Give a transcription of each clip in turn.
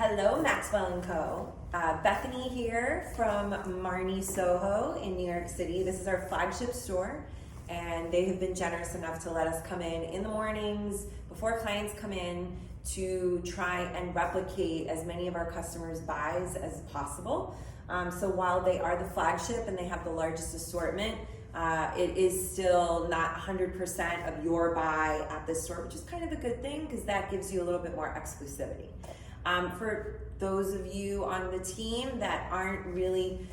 Hello, Maxwell and Co. Bethany here from Marni, Soho in New York City. This is our flagship store, and they have been generous enough to let us come in the mornings before clients come in to try and replicate as many of our customers' buys as possible. So while they are the flagship and they have the largest assortment, it is still not 100% of your buy at this store, which is kind of a good thing because that gives you a little bit more exclusivity. For those of you on the team that aren't really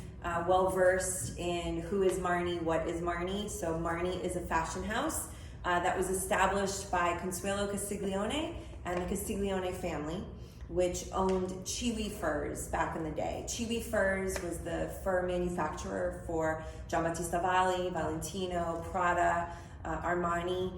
well versed in who is Marni, what is Marni, so Marni is a fashion house that was established by Consuelo Castiglione and the Castiglione family, which owned Chiwi Furs back in the day. Chiwi Furs was the fur manufacturer for Giambattista Valli, Valentino, Prada, Armani,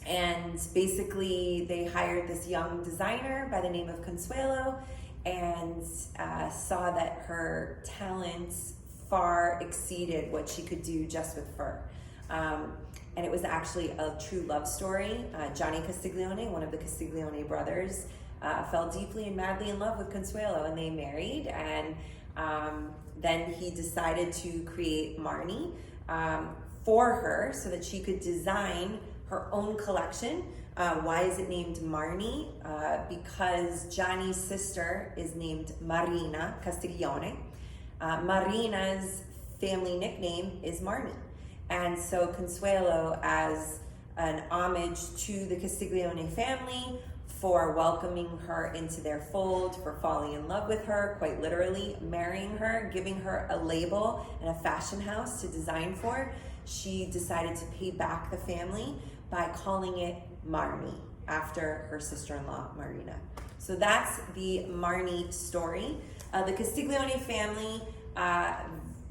and basically they hired this young designer by the name of Consuelo and saw that her talents far exceeded what she could do just with fur. And it was actually a true love story. Johnny Castiglione, one of the Castiglione brothers, fell deeply and madly in love with Consuelo, and they married, and then he decided to create Marni for her so that she could design her own collection. Why is it named Marni? Because Johnny's sister is named Marina Castiglione. Marina's family nickname is Marni. And so Consuelo, as an homage to the Castiglione family, for welcoming her into their fold, for falling in love with her, quite literally marrying her, giving her a label and a fashion house to design for, she decided to pay back the family by calling it Marni after her sister-in-law, Marina. So that's the Marni story. The Castiglione family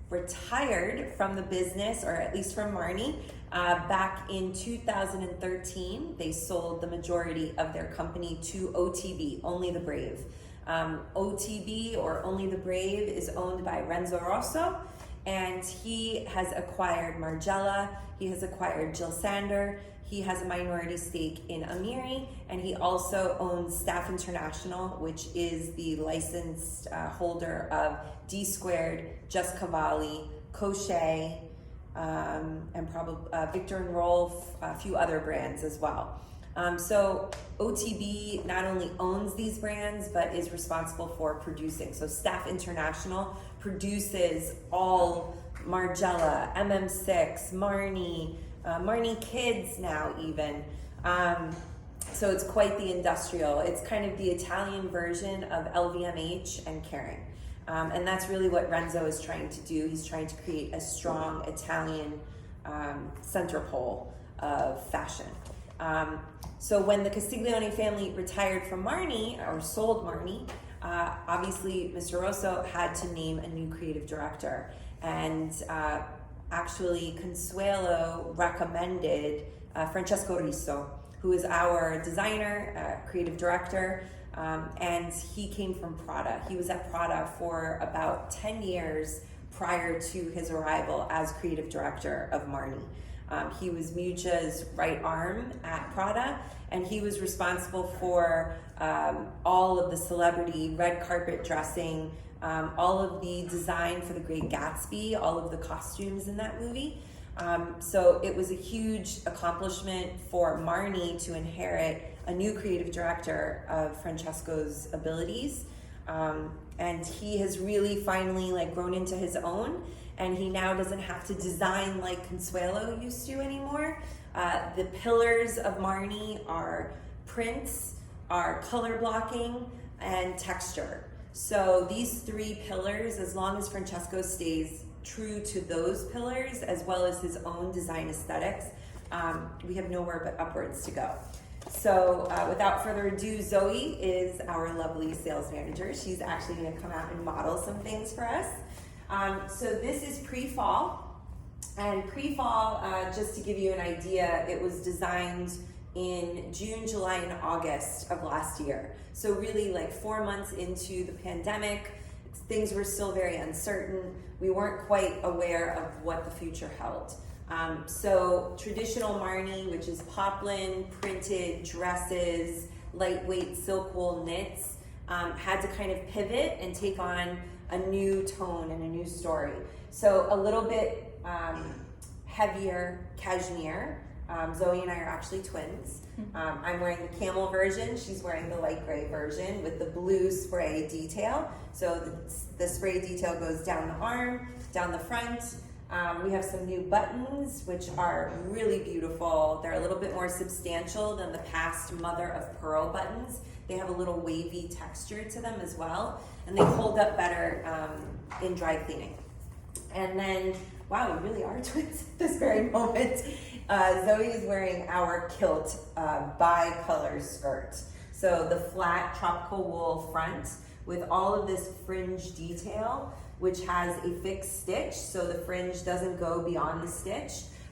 retired from the business, or at least from Marni, back in 2013. They sold the majority of their company to OTB, Only the Brave. OTB, or Only the Brave, is owned by Renzo Rosso, and he has acquired Margiela, he has acquired Jill Sander, he has a minority stake in Amiri, and he also owns Staff International, which is the licensed holder of D Squared, Just Cavalli, Cochet, and probably Victor and Rolf, a few other brands as well. So OTB not only owns these brands, but is responsible for producing. So Staff International produces all Margiela, MM6, Marni, Marni Kids now even. So it's quite the industrial. It's kind of the Italian version of LVMH and Kering. And that's really what Renzo is trying to do. He's trying to create a strong Italian center pole of fashion. So when the Castiglione family retired from Marni, or sold Marni, obviously Mr. Rosso had to name a new creative director. And actually Consuelo recommended Francesco Risso, who is our designer, creative director, and he came from Prada. He was at Prada for about 10 years prior to his arrival as creative director of Marni. He was Miuccia's right arm at Prada, and he was responsible for all of the celebrity red carpet dressing, all of the design for The Great Gatsby, all of the costumes in that movie. So it was a huge accomplishment for Marni to inherit a new creative director of Francesco's abilities. And he has really finally grown into his own, and he now doesn't have to design like Consuelo used to anymore. The pillars of Marni are prints, are color blocking, and texture. So these three pillars, as long as Francesco stays true to those pillars, as well as his own design aesthetics, we have nowhere but upwards to go. So without further ado, Zoe is our lovely sales manager. She's actually gonna come out and model some things for us. So this is pre-fall, and pre-fall, just to give you an idea, it was designed in June, July, and August of last year. So really 4 months into the pandemic, things were still very uncertain. We weren't quite aware of what the future held. So traditional Marni, which is poplin, printed dresses, lightweight silk wool knits, had to kind of pivot and take on a new tone and a new story. So a little bit heavier cashmere. Zoe and I are actually twins. I'm wearing the camel version. She's wearing the light gray version with the blue spray detail. So the spray detail goes down the arm, down the front. We have some new buttons, which are really beautiful. They're a little bit more substantial than the past mother of pearl buttons. They have a little wavy texture to them as well, and they hold up better in dry cleaning. And then, wow, we really are twins at this very moment. Zoe is wearing our kilt bi-color skirt. So the flat tropical wool front with all of this fringe detail, which has a fixed stitch, so the fringe doesn't go beyond the stitch.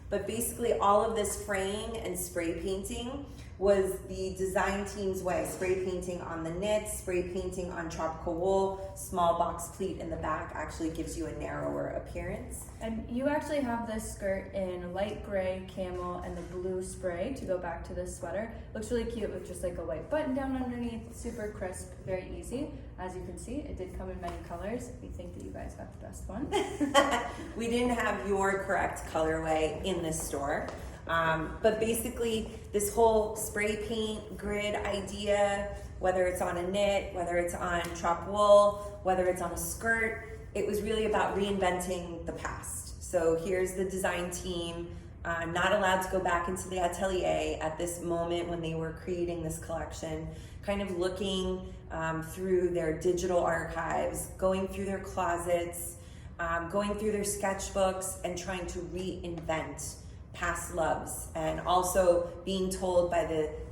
But basically all of this fraying and spray painting was the design team's way. Spray painting on the knit, spray painting on tropical wool, small box pleat in the back actually gives you a narrower appearance. And you actually have this skirt in light gray, camel, and the blue spray to go back to this sweater. Looks really cute with just like a white button down underneath, super crisp, very easy. As you can see, it did come in many colors. We think that you guys got the best one. We didn't have your correct colorway in this store. But basically this whole spray paint grid idea, whether it's on a knit, whether it's on trop wool, whether it's on a skirt, it was really about reinventing the past. So here's the design team, not allowed to go back into the atelier at this moment when they were creating this collection, kind of looking through their digital archives, going through their closets, going through their sketchbooks and trying to reinvent past loves, and also being told by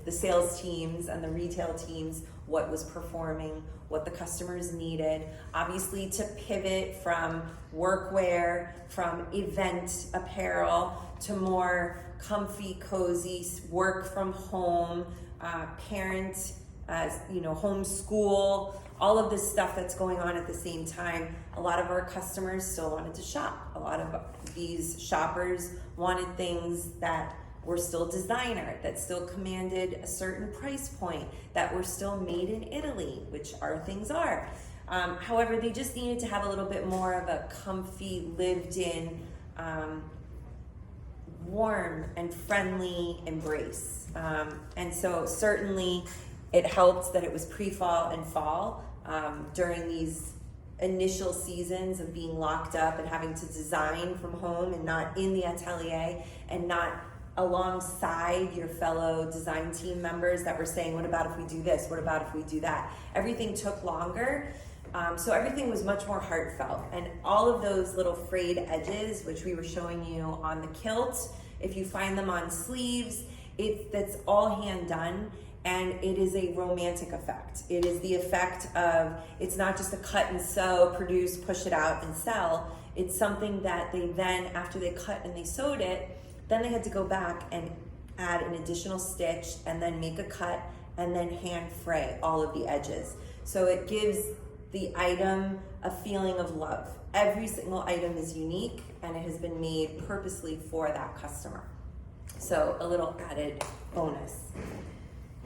the sales teams and the retail teams what was performing, what the customers needed. Obviously to pivot from workwear, from event apparel to more comfy, cozy, work from home, parent, home school, all of this stuff that's going on at the same time. A lot of our customers still wanted to shop. A lot of these shoppers wanted things that were still designer, that still commanded a certain price point, that were still made in Italy, which our things are. However, they just needed to have a little bit more of a comfy, lived-in, warm and friendly embrace. And so certainly it helped that it was pre-fall and fall during these initial seasons of being locked up and having to design from home and not in the atelier and not alongside your fellow design team members that were saying, what about if we do this? What about if we do that? Everything took longer. So everything was much more heartfelt. And all of those little frayed edges, which we were showing you on the kilt, if you find them on sleeves, that's all hand done. And it is a romantic effect. It is the effect of, it's not just a cut and sew, produce, push it out and sell. It's something that they then, after they cut and they sewed it, then they had to go back and add an additional stitch and then make a cut and then hand fray all of the edges. So it gives the item a feeling of love. Every single item is unique and it has been made purposely for that customer. So a little added bonus.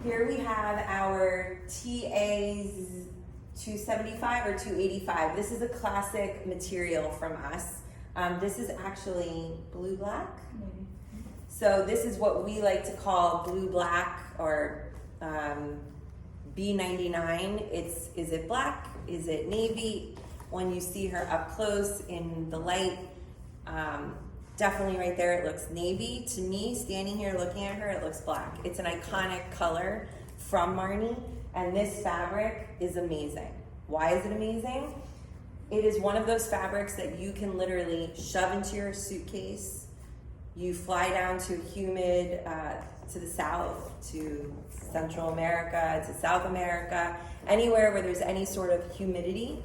Here we have our TAs 275 or 285. This is a classic material from us. This is actually blue black. So this is what we like to call blue black or B99. Is it black? Is it navy? When you see her up close in the light, definitely right there it looks navy. To me, standing here looking at her, it looks black. It's an iconic color from Marni, and this fabric is amazing. Why is it amazing? It is one of those fabrics that you can literally shove into your suitcase. You fly down to humid, to the south, to Central America, to South America, anywhere where there's any sort of humidity,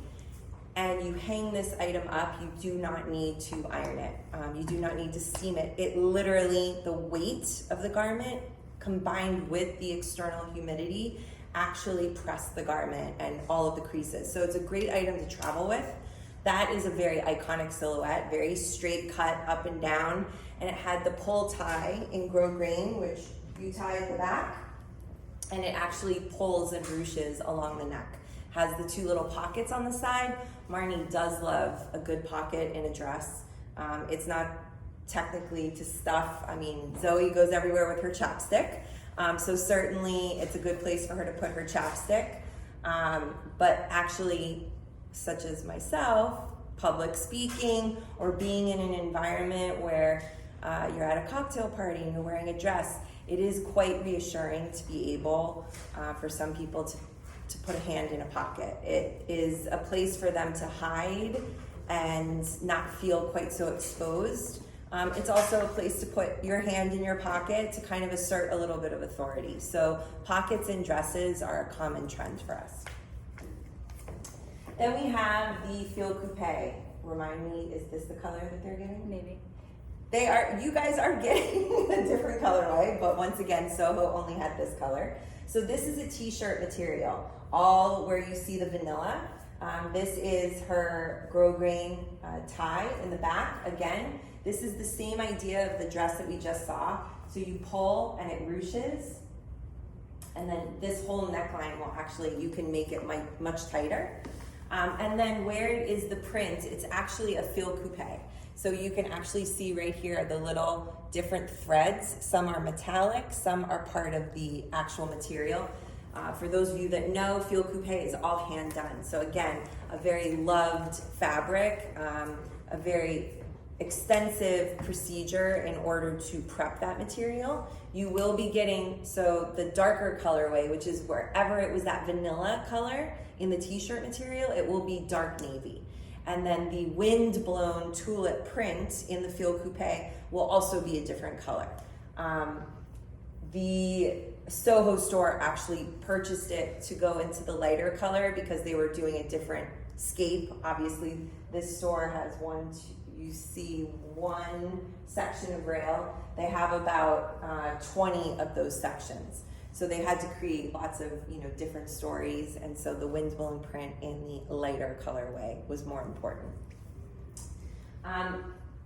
and you hang this item up. You do not need to iron it. You do not need to steam it. It literally, the weight of the garment combined with the external humidity actually press the garment and all of the creases. So it's a great item to travel with. That is a very iconic silhouette, very straight cut up and down. And it had the pull tie in grosgrain, which you tie at the back, and it actually pulls and ruches along the neck. has the two little pockets on the side. Marni does love a good pocket in a dress. It's not technically to stuff. I mean, Zoe goes everywhere with her chapstick. So certainly it's a good place for her to put her chapstick. But actually, such as myself, public speaking or being in an environment where you're at a cocktail party and you're wearing a dress, it is quite reassuring to be able for some people to put a hand in a pocket. It is a place for them to hide and not feel quite so exposed. It's also a place to put your hand in your pocket to kind of assert a little bit of authority. So pockets in dresses are a common trend for us. Then we have the Feel Coupe. Remind me, is this the color that they're getting? Maybe. They are, you guys are getting a different colorway, but once again, Soho only had this color. So this is a t-shirt material, all where you see the vanilla. This is her grosgrain tie in the back. Again, this is the same idea of the dress that we just saw. So you pull and it ruches, and then this whole neckline will actually, you can make it much tighter. And then where is the print? It's actually a Feel Coupe. So you can actually see right here the little different threads. Some are metallic, some are part of the actual material. For those of you that know, Feel Coupe is all hand done. So again, a very loved fabric, a very extensive procedure in order to prep that material. You will be getting, so the darker colorway, which is wherever it was that vanilla color in the t-shirt material, it will be dark navy. And then the wind-blown tulip print in the Feel Coupe will also be a different color. The Soho store actually purchased it to go into the lighter color because they were doing a different scape. Obviously, this store has you see one section of rail. They have about 20 of those sections. So they had to create lots of different stories, and so the wind-blown print in the lighter colorway was more important.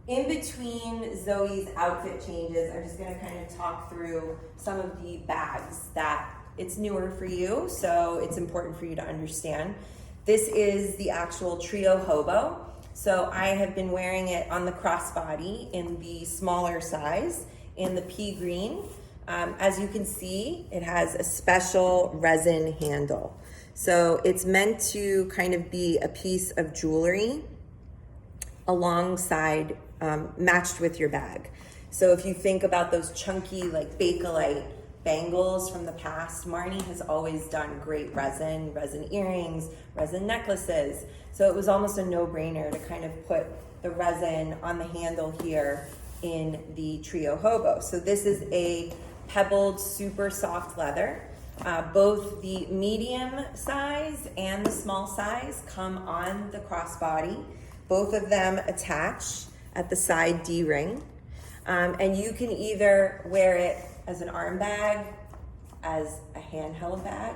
In between Zoe's outfit changes, I'm just gonna kind of talk through some of the bags that it's newer for you, so it's important for you to understand. This is the actual trio hobo. So I have been wearing it on the crossbody in the smaller size, in the pea green. As you can see, it has a special resin handle. So it's meant to kind of be a piece of jewelry alongside, matched with your bag. So if you think about those chunky like Bakelite bangles from the past, Marni has always done great resin earrings, resin necklaces. So it was almost a no-brainer to kind of put the resin on the handle here in the trio hobo. So this is a pebbled super soft leather. Both the medium size and the small size come on the crossbody. Both of them attach at the side D-ring. And you can either wear it as an arm bag, as a handheld bag.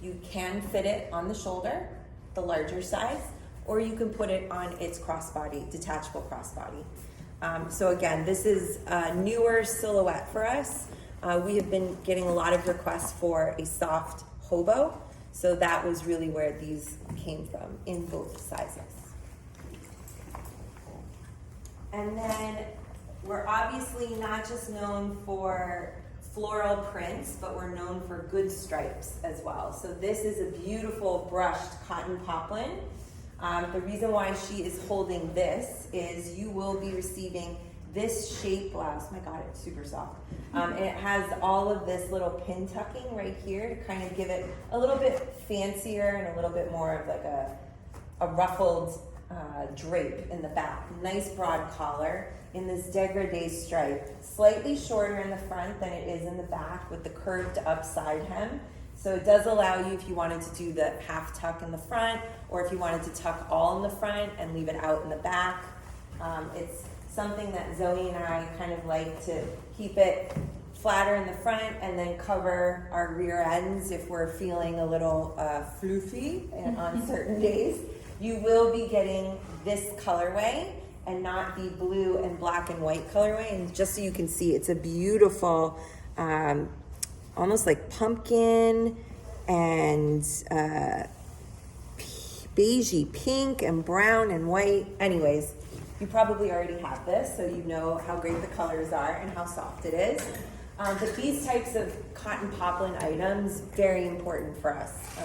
You can fit it on the shoulder, the larger size, or you can put it on its crossbody, detachable crossbody. So again, this is a newer silhouette for us. We have been getting a lot of requests for a soft hobo, so that was really where these came from in both sizes. And then we're obviously not just known for floral prints, but we're known for good stripes as well. So this is a beautiful brushed cotton poplin. The reason why she is holding this is you will be receiving this shape blouse. My God, it's super soft. And it has all of this little pin tucking right here to kind of give it a little bit fancier and a little bit more of like a ruffled drape in the back. Nice broad collar in this dégradé stripe. Slightly shorter in the front than it is in the back with the curved up side hem. So it does allow you, if you wanted to do the half tuck in the front, or if you wanted to tuck all in the front and leave it out in the back. It's something that Zoe and I kind of like to keep it flatter in the front and then cover our rear ends if we're feeling a little floofy on certain days. You will be getting this colorway and not the blue and black and white colorway. And just so you can see, it's a beautiful, almost like pumpkin and beigey pink and brown and white. Anyways, you probably already have this, so you know how great the colors are and how soft it is. But these types of cotton poplin items, very important for us.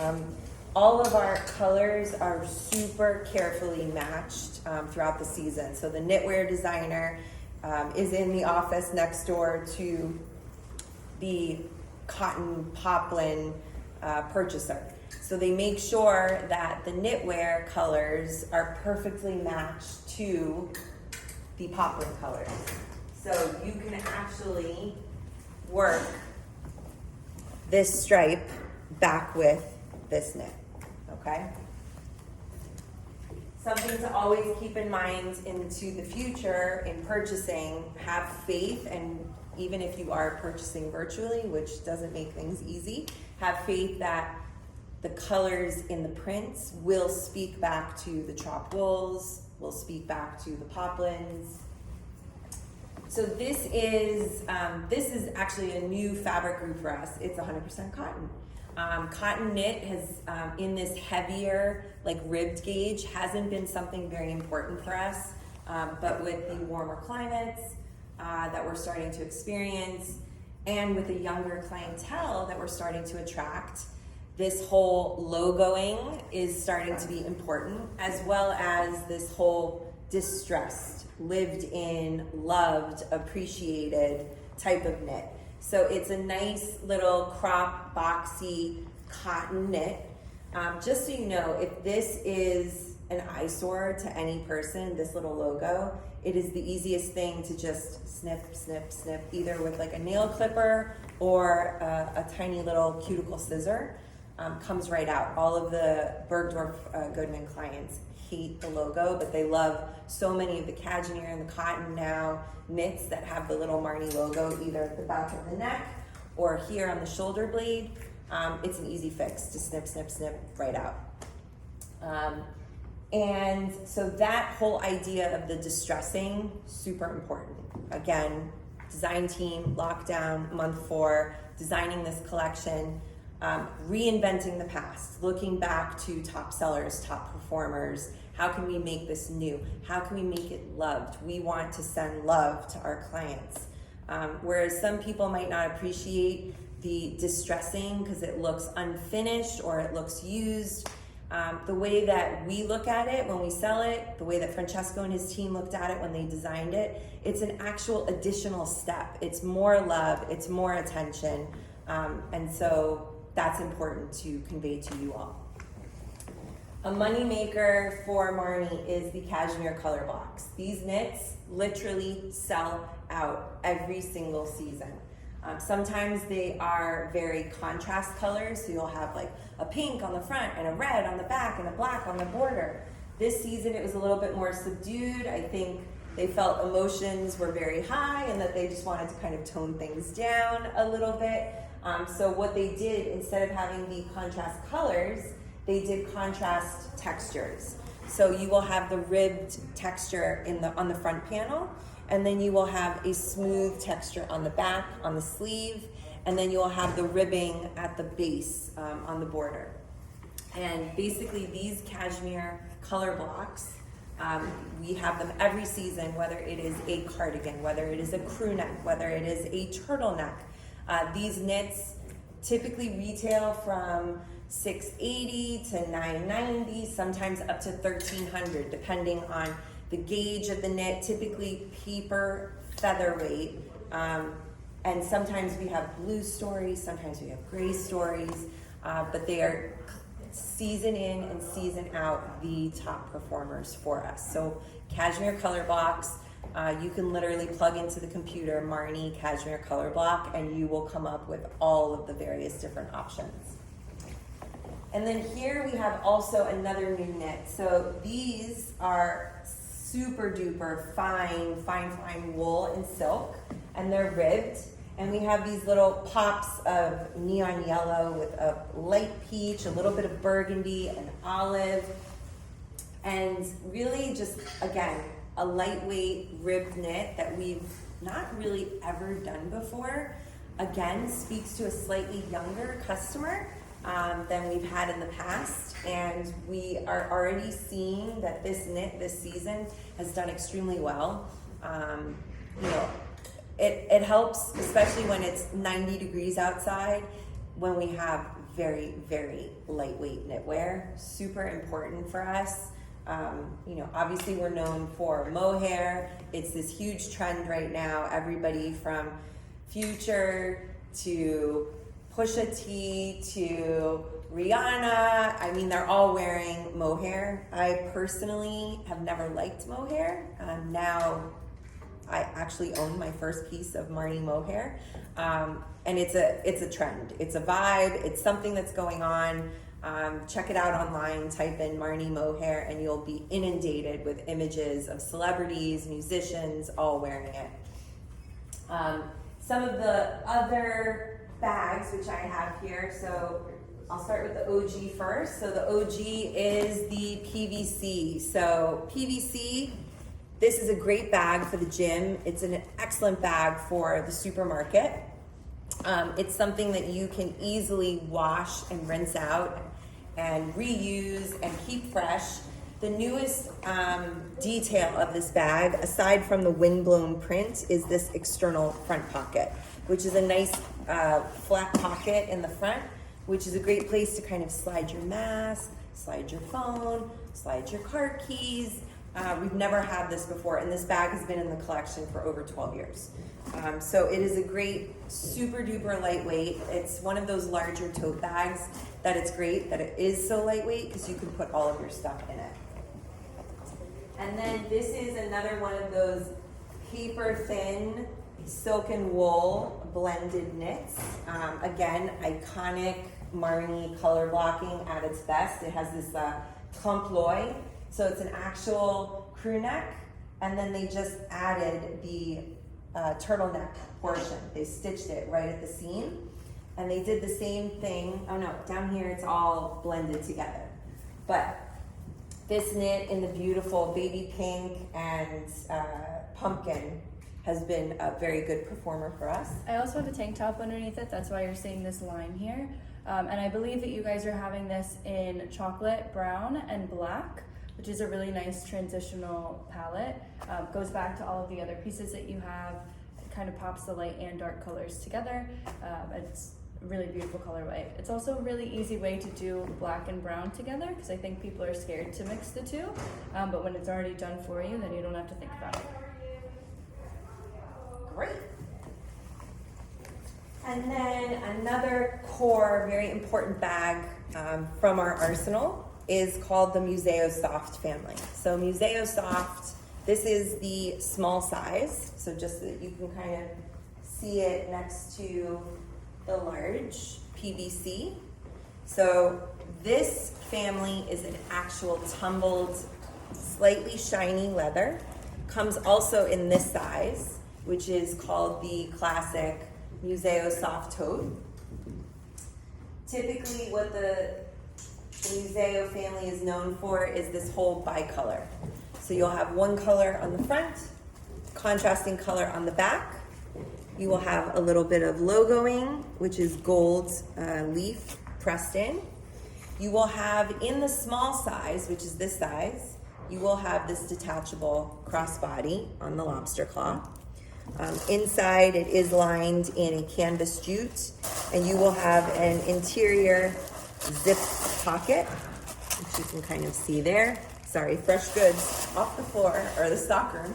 All of our colors are super carefully matched throughout the season. So the knitwear designer is in the office next door to the cotton poplin purchaser. So they make sure that the knitwear colors are perfectly matched to the poplin colors. So you can actually work this stripe back with this knit, okay? Something to always keep in mind into the future in purchasing, have faith, and even if you are purchasing virtually, which doesn't make things easy, have faith that the colors in the prints will speak back to the chopped wools, will speak back to the poplins. So this is actually a new fabric group for us. It's 100% cotton. Cotton knit has, in this heavier, like ribbed gauge, hasn't been something very important for us. But with the warmer climates that we're starting to experience, and with the younger clientele that we're starting to attract, this whole logoing is starting to be important, as well as this whole distressed, lived in, loved, appreciated type of knit. So it's a nice little crop, boxy cotton knit. Just so you know, if this is an eyesore to any person, this little logo, it is the easiest thing to just snip, snip, snip, either with like a nail clipper or a tiny little cuticle scissor. Comes right out. All of the Bergdorf Goodman clients hate the logo, but they love so many of the cashmere and the cotton now knits that have the little Marni logo either at the back of the neck or here on the shoulder blade. It's an easy fix to snip, snip, snip right out. And so that whole idea of the distressing, super important. Again, design team, lockdown, month 4, designing this collection, reinventing the past, looking back to top sellers, top performers. How can we make this new? How can we make it loved? We want to send love to our clients. Whereas some people might not appreciate the distressing because it looks unfinished or it looks used. The way that we look at it when we sell it, the way that Francesco and his team looked at it when they designed it, it's an actual additional step. It's more love, it's more attention. And so that's important to convey to you all. A money maker for Marni is the cashmere color blocks. These knits literally sell out every single season. Sometimes they are very contrast colors, so you'll have like a pink on the front and a red on the back and a black on the border. This season it was a little bit more subdued. I think they felt emotions were very high and that they just wanted to kind of tone things down a little bit. So what they did, instead of having the contrast colors, they did contrast textures. So you will have the ribbed texture on the front panel, and then you will have a smooth texture on the back, on the sleeve, and then you will have the ribbing at the base on the border. And basically these cashmere color blocks, we have them every season, whether it is a cardigan, whether it is a crew neck, whether it is a turtleneck. These knits typically retail from $680 to $990, sometimes up to $1,300, depending on the gauge of the knit, typically paper featherweight. And sometimes we have blue stories, sometimes we have gray stories, but they are season in and season out the top performers for us. So cashmere color blocks, you can literally plug into the computer Marni cashmere color block and you will come up with all of the various different options. And then here we have also another new knit. So these are super duper fine wool and silk, and they're ribbed. And we have these little pops of neon yellow with a light peach, a little bit of burgundy, and olive. And really just, again, a lightweight ribbed knit that we've not really ever done before. Again, speaks to a slightly younger customer, than we've had in the past, and we are already seeing that this knit this season has done extremely well. You know, it helps, especially when it's 90 degrees outside, when we have very, very lightweight knitwear. Super important for us. You know, obviously we're known for mohair. It's this huge trend right now. Everybody from Future to Pusha T to Rihanna, I mean, they're all wearing mohair. I personally have never liked mohair. Now I actually own my first piece of Marni mohair. And it's a trend. It's a vibe. It's something that's going on. Check it out online, type in Marni mohair, and you'll be inundated with images of celebrities, musicians, all wearing it. Some of the other bags which I have here, so I'll start with the OG first. So the OG is the PVC. So PVC, this is a great bag for the gym. It's an excellent bag for the supermarket. It's something that you can easily wash and rinse out and reuse and keep fresh. The newest detail of this bag, aside from the windblown print, is this external front pocket, which is a nice flat pocket in the front, which is a great place to kind of slide your mask, slide your phone, slide your car keys. We've never had this before, and this bag has been in the collection for over 12 years. So it is a great, super duper lightweight. It's one of those larger tote bags that it's great that it is so lightweight because you can put all of your stuff in it. And then this is another one of those paper thin silk and wool blended knits. Again, iconic Marni color blocking at its best. It has this trompe l'oeil, so it's an actual crew neck, and then they just added the turtleneck portion. They stitched it right at the seam, and they did the same thing. Oh no, down here it's all blended together. But this knit in the beautiful baby pink and pumpkin has been a very good performer for us. I also have a tank top underneath it. That's why you're seeing this line here. And I believe that you guys are having this in chocolate, brown, and black, which is a really nice transitional palette. Goes back to all of the other pieces that you have. It kind of pops the light and dark colors together. It's a really beautiful colorway. It's also a really easy way to do black and brown together, because I think people are scared to mix the two. But when it's already done for you, then you don't have to think about it. Great. And then another core, very important bag from our arsenal is called the Museo Soft family. So Museo Soft, this is the small size, so just so that you can kind of see it next to the large PVC. So this family is an actual tumbled, slightly shiny leather. Comes also in this size, which is called the classic Museo Soft Tote. Typically what the Museo family is known for is this whole bicolor. So you'll have one color on the front, contrasting color on the back. You will have a little bit of logoing, which is gold leaf pressed in. You will have in the small size, which is this size, you will have this detachable crossbody on the lobster claw. Inside it is lined in a canvas jute, and you will have an interior zip pocket, which you can kind of see there. Sorry, fresh goods off the floor, or the stockroom.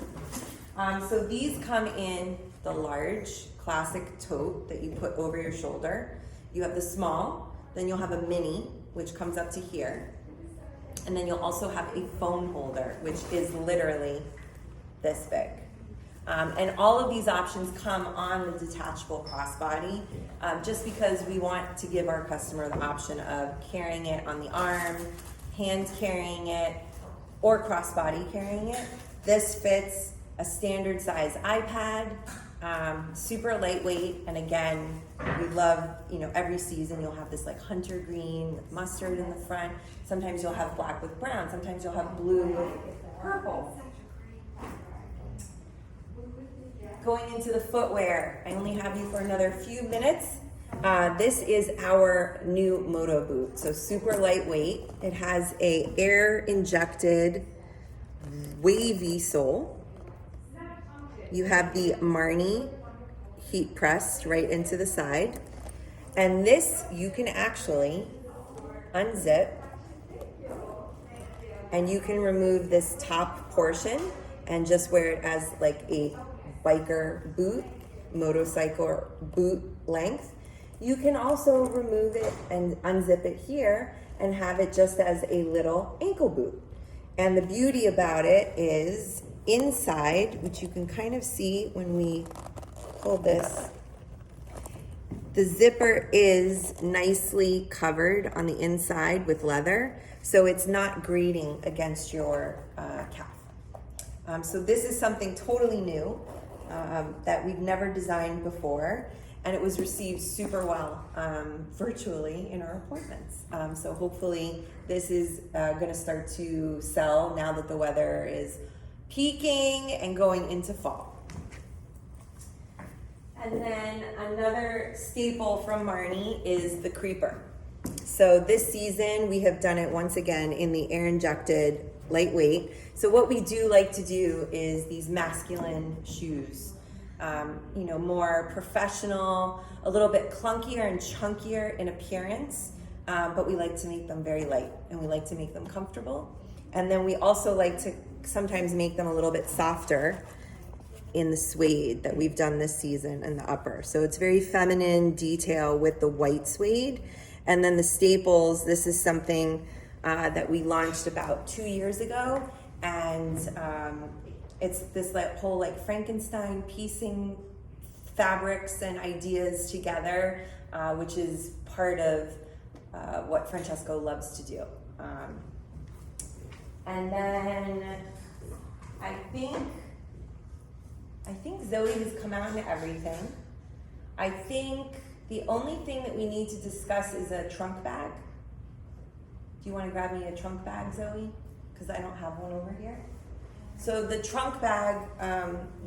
So these come in the large classic tote that you put over your shoulder. You have the small, then you'll have a mini, which comes up to here. And then you'll also have a phone holder, which is literally this big. And all of these options come on the detachable crossbody, just because we want to give our customer the option of carrying it on the arm, hand carrying it, or crossbody carrying it. This fits a standard size iPad, super lightweight, and again, we love, every season you'll have this like hunter green with mustard in the front. Sometimes you'll have black with brown, sometimes you'll have blue with purple. Going into the footwear, I only have you for another few minutes. This is our new moto boot. So super lightweight. It has a air injected wavy sole. You have the Marni heat pressed right into the side. And this you can actually unzip and you can remove this top portion and just wear it as like a biker boot, motorcycle boot length. You can also remove it and unzip it here and have it just as a little ankle boot. And the beauty about it is inside, which you can kind of see when we pull this, the zipper is nicely covered on the inside with leather, so it's not grating against your calf. So this is something totally new that we've never designed before, and it was received super well virtually in our appointments. So hopefully this is gonna start to sell now that the weather is peaking and going into fall. And then another staple from Marni is the creeper. So this season we have done it once again in the air injected lightweight. So what we do like to do is these masculine shoes, more professional, a little bit clunkier and chunkier in appearance, but we like to make them very light and we like to make them comfortable. And then we also like to sometimes make them a little bit softer in the suede that we've done this season in the upper. So it's very feminine detail with the white suede. And then the staples, this is something that we launched about 2 years ago. And it's this whole Frankenstein piecing fabrics and ideas together, which is part of what Francesco loves to do. And then I think Zoe has come out into everything. I think the only thing that we need to discuss is a trunk bag. Do you want to grab me a trunk bag, Zoe? Because I don't have one over here. So the trunk bag,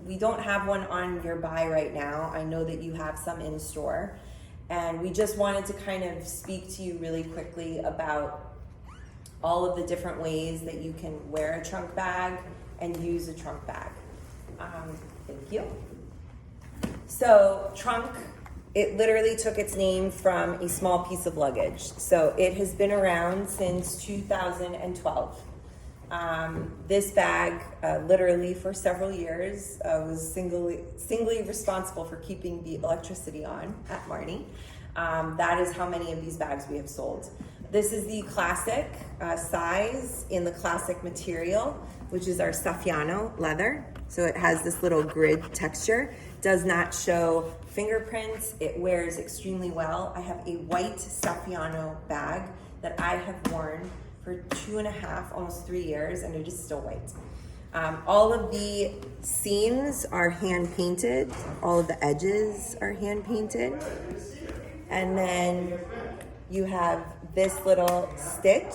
we don't have one on your buy right now. I know that you have some in store. And we just wanted to kind of speak to you really quickly about all of the different ways that you can wear a trunk bag and use a trunk bag. Thank you. So trunk, it literally took its name from a small piece of luggage. So it has been around since 2012. This bag, literally for several years, was singly responsible for keeping the electricity on at Marni. That is how many of these bags we have sold. This is the classic size in the classic material, which is our Saffiano leather. So it has this little grid texture, does not show fingerprints. It wears extremely well. I have a white Saffiano bag that I have worn for 2.5, almost 3 years, and it is still white. All of the seams are hand painted. All of the edges are hand painted. And then you have this little stitch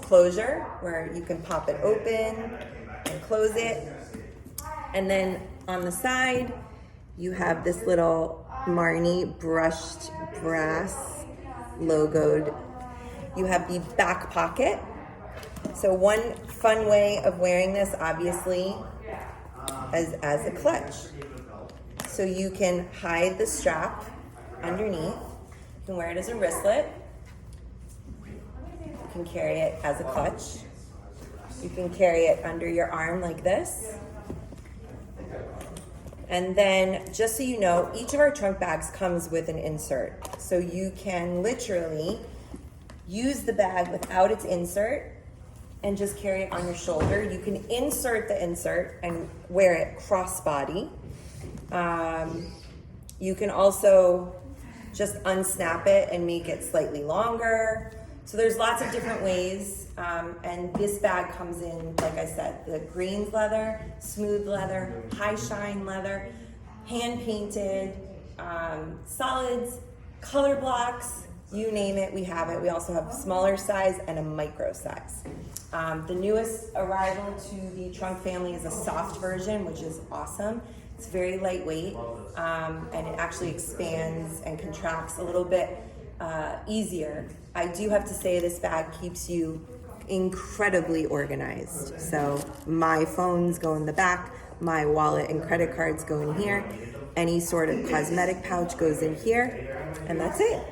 closure where you can pop it open and close it. And then on the side, you have this little Marni brushed brass logoed. You have the back pocket. So one fun way of wearing this, obviously, is as a clutch. So you can hide the strap underneath. You can wear it as a wristlet. You can carry it as a clutch. You can carry it under your arm like this. And then, just so you know, each of our trunk bags comes with an insert. So you can literally use the bag without its insert and just carry it on your shoulder. You can insert the insert and wear it crossbody. You can also just unsnap it and make it slightly longer. So there's lots of different ways. And this bag comes in, like I said, the greens leather, smooth leather, high shine leather, hand painted, solids, color blocks, you name it, we have it. We also have smaller size and a micro size. The newest arrival to the trunk family is a soft version, which is awesome. It's very lightweight, and it actually expands and contracts a little bit easier. I do have to say this bag keeps you incredibly organized. So my phones go in the back, my wallet and credit cards go in here, any sort of cosmetic pouch goes in here, and that's it.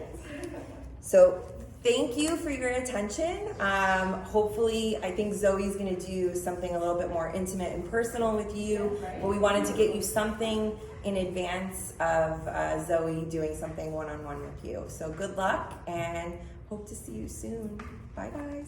So thank you for your attention. Hopefully, I think Zoe's gonna do something a little bit more intimate and personal with you, but we wanted to get you something in advance of Zoe doing something one-on-one with you. So good luck and hope to see you soon. Bye guys.